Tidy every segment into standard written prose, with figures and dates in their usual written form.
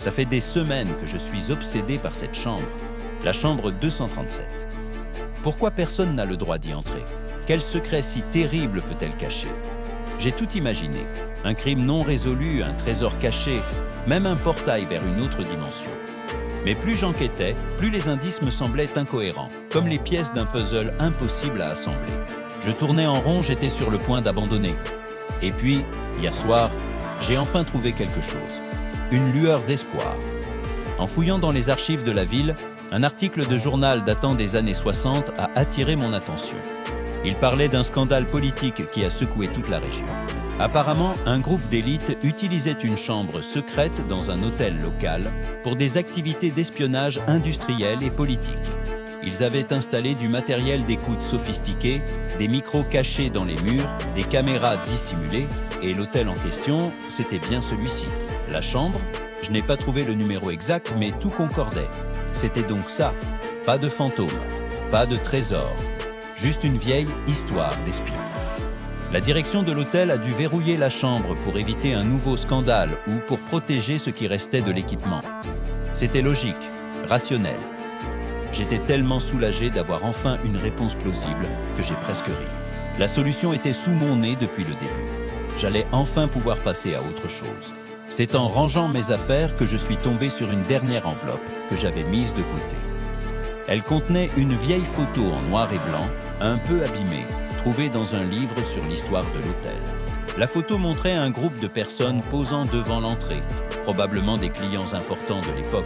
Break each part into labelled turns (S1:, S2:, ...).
S1: Ça fait des semaines que je suis obsédé par cette chambre, la chambre 237. Pourquoi personne n'a le droit d'y entrer? Quel secret si terrible peut-elle cacher? J'ai tout imaginé. Un crime non résolu, un trésor caché, même un portail vers une autre dimension. Mais plus j'enquêtais, plus les indices me semblaient incohérents, comme les pièces d'un puzzle impossible à assembler. Je tournais en rond, j'étais sur le point d'abandonner. Et puis, hier soir, j'ai enfin trouvé quelque chose. Une lueur d'espoir. En fouillant dans les archives de la ville, un article de journal datant des années 60 a attiré mon attention. Il parlait d'un scandale politique qui a secoué toute la région. Apparemment, un groupe d'élite utilisait une chambre secrète dans un hôtel local pour des activités d'espionnage industriel et politique. Ils avaient installé du matériel d'écoute sophistiqué, des micros cachés dans les murs, des caméras dissimulées, et l'hôtel en question, c'était bien celui-ci. La chambre, je n'ai pas trouvé le numéro exact, mais tout concordait. C'était donc ça, pas de fantômes, pas de trésors, juste une vieille histoire d'espion. La direction de l'hôtel a dû verrouiller la chambre pour éviter un nouveau scandale ou pour protéger ce qui restait de l'équipement. C'était logique, rationnel. J'étais tellement soulagé d'avoir enfin une réponse plausible que j'ai presque ri. La solution était sous mon nez depuis le début. J'allais enfin pouvoir passer à autre chose. C'est en rangeant mes affaires que je suis tombé sur une dernière enveloppe que j'avais mise de côté. Elle contenait une vieille photo en noir et blanc, un peu abîmée, trouvée dans un livre sur l'histoire de l'hôtel. La photo montrait un groupe de personnes posant devant l'entrée, probablement des clients importants de l'époque.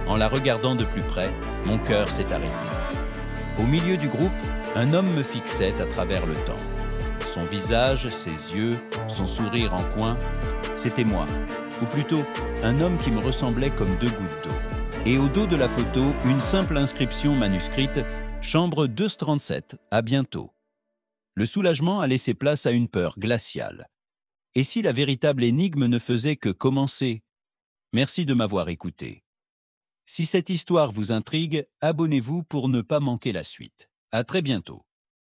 S1: En la regardant de plus près, mon cœur s'est arrêté. Au milieu du groupe, un homme me fixait à travers le temps. Son visage, ses yeux, son sourire en coin, c'était moi. Ou plutôt, un homme qui me ressemblait comme deux gouttes d'eau. Et au dos de la photo, une simple inscription manuscrite « Chambre 237, à bientôt ». Le soulagement a laissé place à une peur glaciale. Et si la véritable énigme ne faisait que commencer? Merci de m'avoir écouté. Si cette histoire vous intrigue, abonnez-vous pour ne pas manquer la suite. À très bientôt.